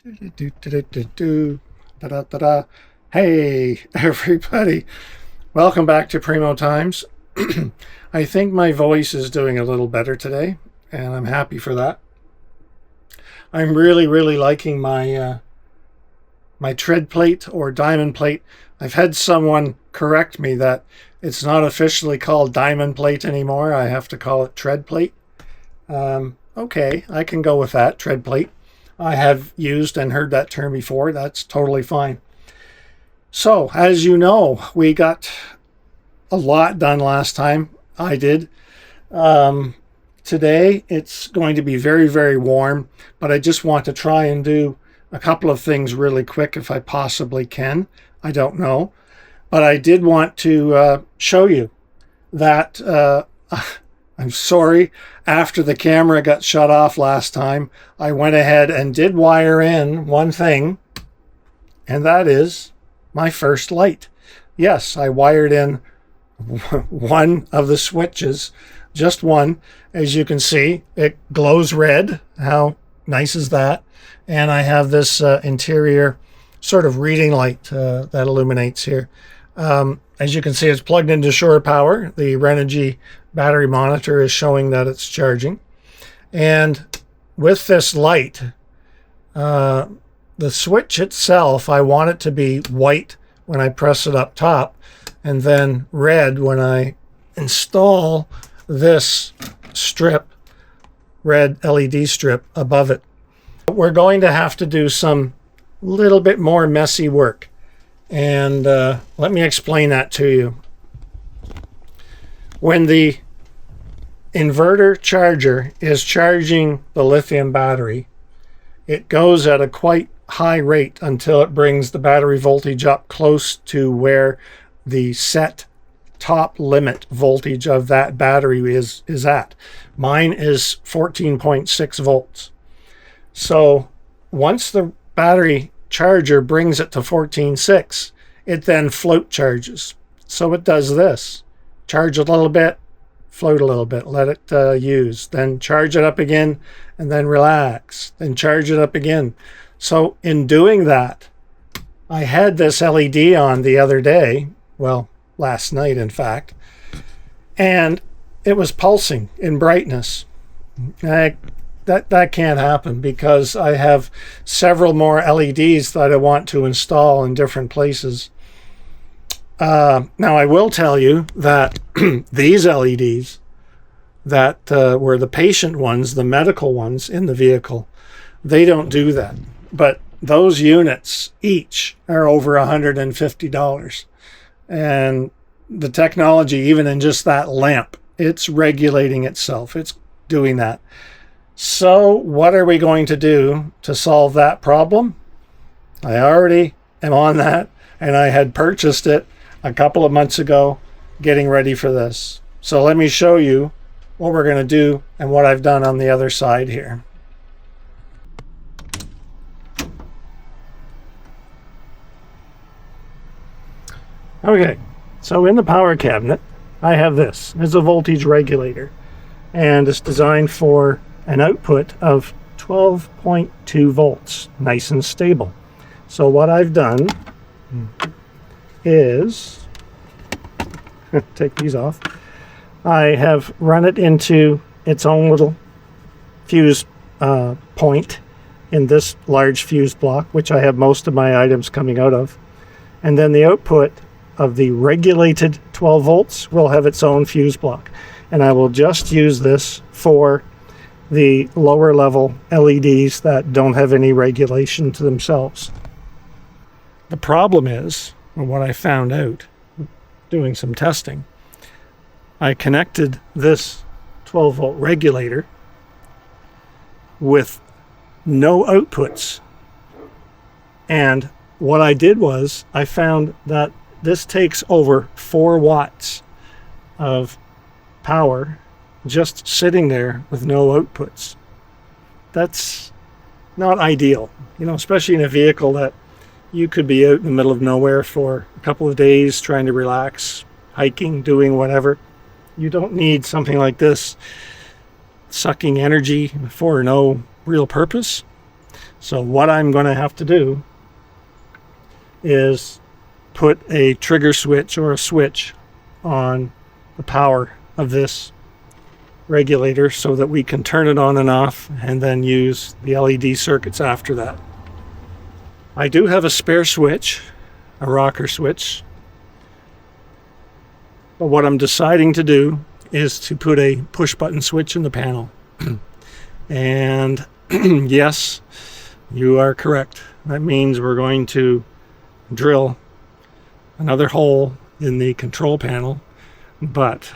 Do-do-do-do-do-do. Da-da-da-da. Hey, everybody. Welcome back to Primo Times. I think my voice is doing a little better today, and I'm happy for that. I'm really liking my my tread plate or diamond plate. I've had someone correct me that it's not officially called diamond plate anymore. I have to call it tread plate. Okay, I can go with that, tread plate. I have used and heard that term before. That's totally fine. So, as you know, we got a lot done last time. I did. Today, it's going to be very warm, but I just want to try and do a couple of things really quick if I possibly can. I don't know. But I did want to show you that I'm sorry, after the camera got shut off last time, I went ahead and did wire in one thing, and that is my first light. Yes, I wired in one of the switches, just one. As you can see, it glows red. How nice is that? And I have this interior sort of reading light that illuminates here. As you can see, it's plugged into shore power. The Renogy battery monitor is showing that it's charging. And with this light, the switch itself, I want it to be white when I press it up top, and then red when I install this strip, red LED strip above it. We're going to have to do some little bit more messy work. And let me explain that to you. When the inverter charger is charging the lithium battery, it goes at a quite high rate until it brings the battery voltage up close to where the set top limit voltage of that battery is at. Mine is 14.6 volts. So once the battery charger brings it to 14.6, it then float charges. So it does this: charge a little bit, float a little bit, let it use, then charge it up again, and then relax, then charge it up again. So in doing that, I had this LED on the other day, well, last night in fact, and it was pulsing in brightness. That can't happen because I have several more LEDs that I want to install in different places. Now I will tell you that these LEDs that were the patient ones, the medical ones in the vehicle, they don't do that. But those units each are over $150. And the technology, even in just that lamp, it's regulating itself. It's doing that. So what are we going to do to solve that problem? I already am on that, and I had purchased it a couple of months ago, getting ready for this. So let me show you what we're going to do and what I've done on the other side here. Okay, so in the power cabinet, I have this. It's a voltage regulator, and it's designed for an output of 12.2 volts, nice and stable. So what I've done is take these off. I have run it into its own little fuse point in this large fuse block, which I have most of my items coming out of. And then the output of the regulated 12 volts will have its own fuse block. And I will just use this for the lower level LEDs that don't have any regulation to themselves. The problem is, what I found out doing some testing, I connected this 12 volt regulator with no outputs. And what I did was I found that this takes over 4 watts of power just sitting there with no outputs. That's not ideal, you know, especially in a vehicle that you could be out in the middle of nowhere for a couple of days trying to relax, hiking, doing whatever. You don't need something like this sucking energy for no real purpose. So what I'm going to have to do is put a trigger switch or a switch on the power of this regulator so that we can turn it on and off and then use the LED circuits after that. I do have a spare switch, a rocker switch, but what I'm deciding to do is to put a push button switch in the panel. And yes, you are correct. That means we're going to drill another hole in the control panel, but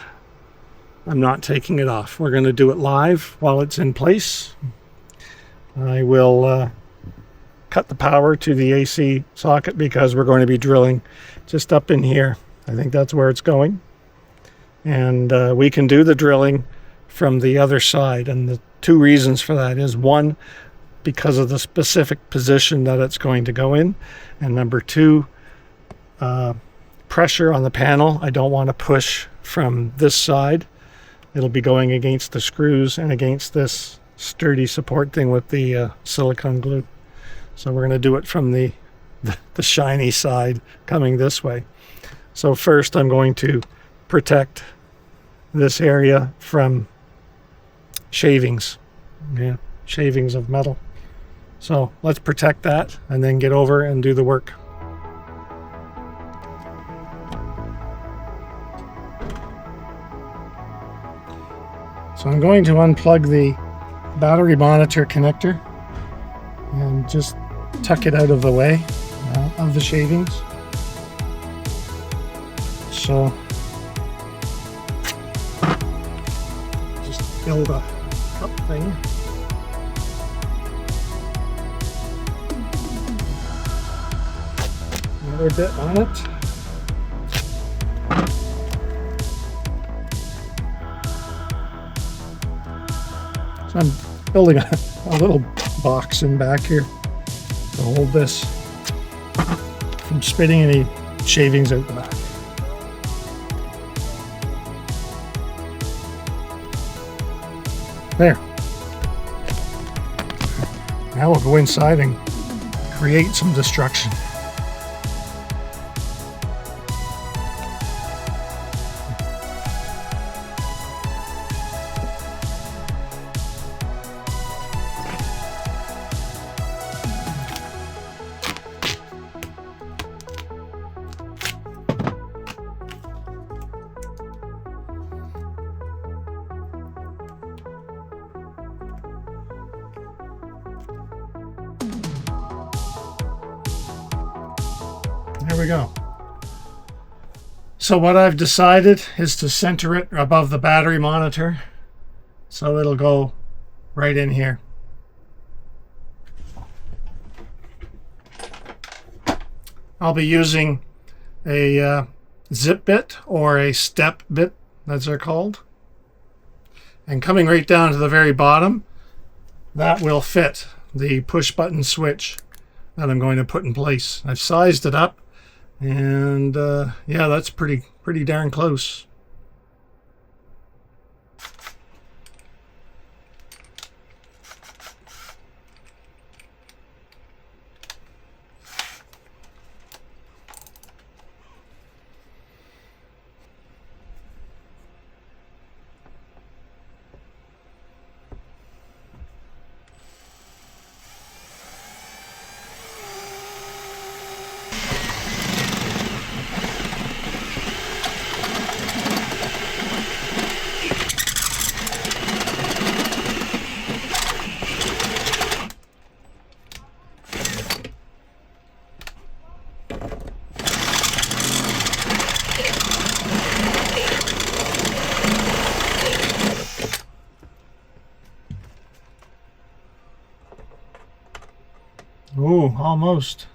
I'm not taking it off. We're going to do it live while it's in place. I will cut the power to the AC socket because we're going to be drilling just up in here. I think that's where it's going. And we can do the drilling from the other side. And the two reasons for that is, one, because of the specific position that it's going to go in. And number two, pressure on the panel. I don't want to push from this side. It'll be going against the screws and against this sturdy support thing with the silicone glue. So we're going to do it from the shiny side coming this way. So first I'm going to protect this area from shavings. Yeah, shavings of metal. So let's protect that and then get over and do the work. So I'm going to unplug the battery monitor connector and just tuck it out of the way of the shavings. So just build a cup thing. Another bit on it. So I'm building a little box in back here to hold this from spitting any shavings out the back. There. Now we'll go inside and create some destruction. There we go. So what I've decided is to center it above the battery monitor so it'll go right in here. I'll be using a zip bit or a step bit, as they're called. And coming right down to the very bottom, that will fit the push button switch that I'm going to put in place. I've sized it up. And yeah, that's pretty darn close. Ooh, almost.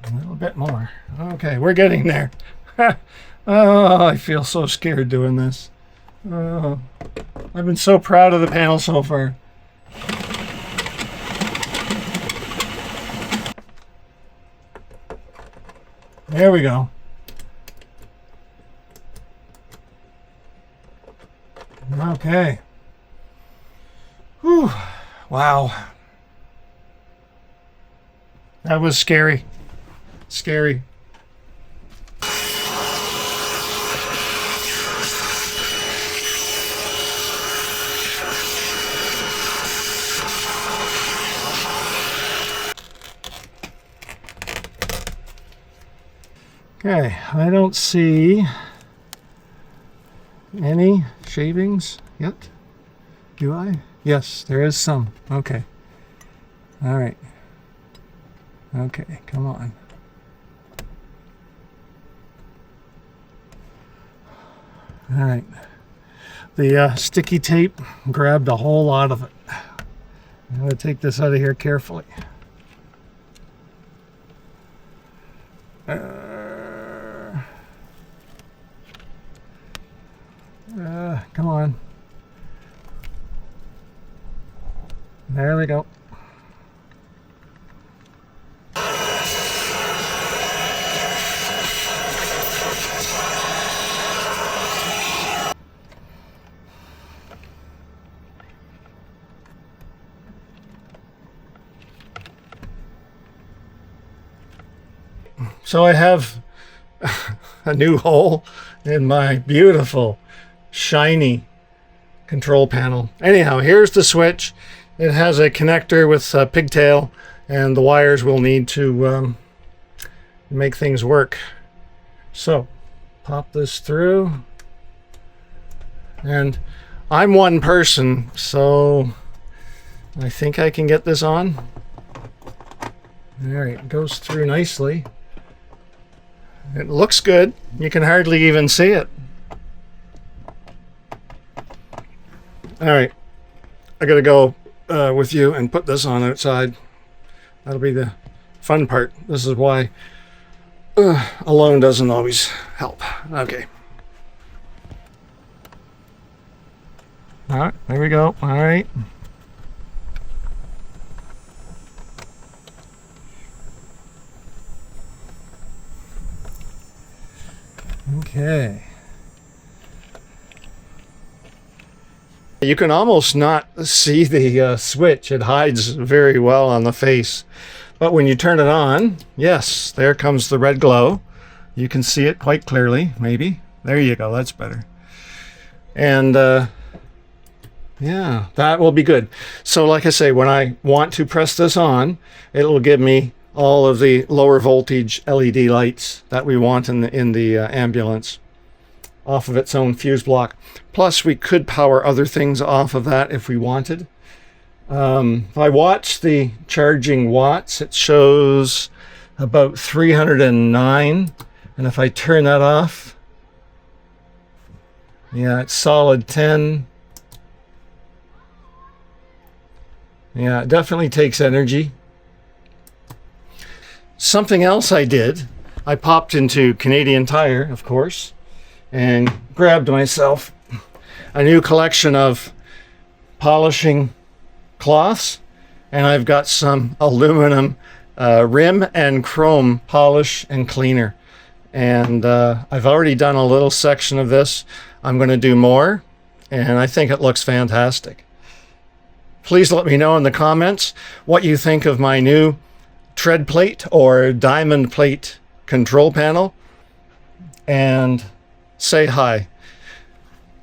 A little bit more. Okay, we're getting there. Oh, I feel so scared doing this. Oh, I've been so proud of the panel so far. There we go. Okay. Whew. Wow. That was scary. Scary. Okay, I don't see any shavings yet. Do I? Yes, there is some. Okay. All right. Okay, come on. All right. The sticky tape grabbed a whole lot of it. I'm going to take this out of here carefully. Come on. There we go. So I have a new hole in my beautiful, shiny control panel. Anyhow, here's the switch. It has a connector with a pigtail, and the wires will need to make things work. So, pop this through. And I'm one person, so I think I can get this on. All right, it goes through nicely. It looks good. You can hardly even see it. All right, I gotta go with you and put this on outside. That'll be the fun part. This is why alone doesn't always help. Okay. All right, there we go. All right. Okay. You can almost not see the switch. It hides very well on the face. But when you turn it on, yes, there comes the red glow. You can see it quite clearly, maybe. There you go, that's better. And yeah, that will be good. So like I say, when I want to press this on, it'll give me all of the lower voltage LED lights that we want in the ambulance off of its own fuse block. Plus, we could power other things off of that if we wanted. If I watch the charging watts, it shows about 309. And if I turn that off, yeah, it's solid 10. Yeah, it definitely takes energy. Something else I did, I popped into Canadian Tire, of course, and grabbed myself a new collection of polishing cloths, and I've got some aluminum rim and chrome polish and cleaner. And I've already done a little section of this. I'm going to do more, and I think it looks fantastic. Please let me know in the comments what you think of my new tread plate or diamond plate control panel, and say hi.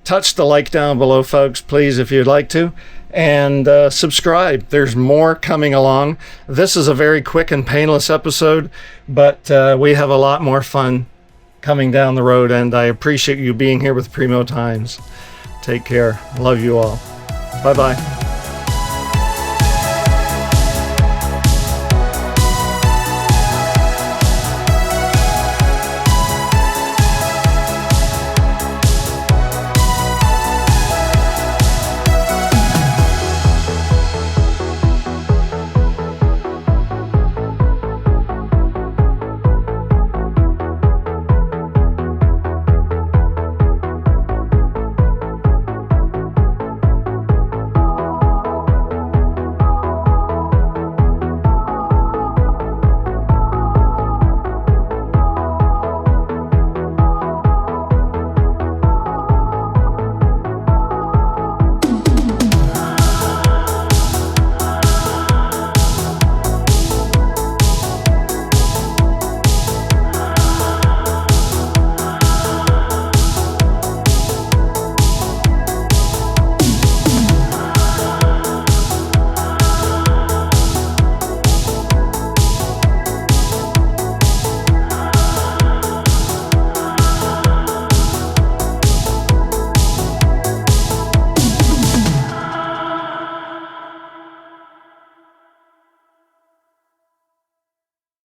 Touch the like down below, folks, please, if you'd like to, and subscribe. There's more coming along. This is a very quick and painless episode, but we have a lot more fun coming down the road, and I appreciate you being here with Primo Times. Take care. Love you all. Bye-bye.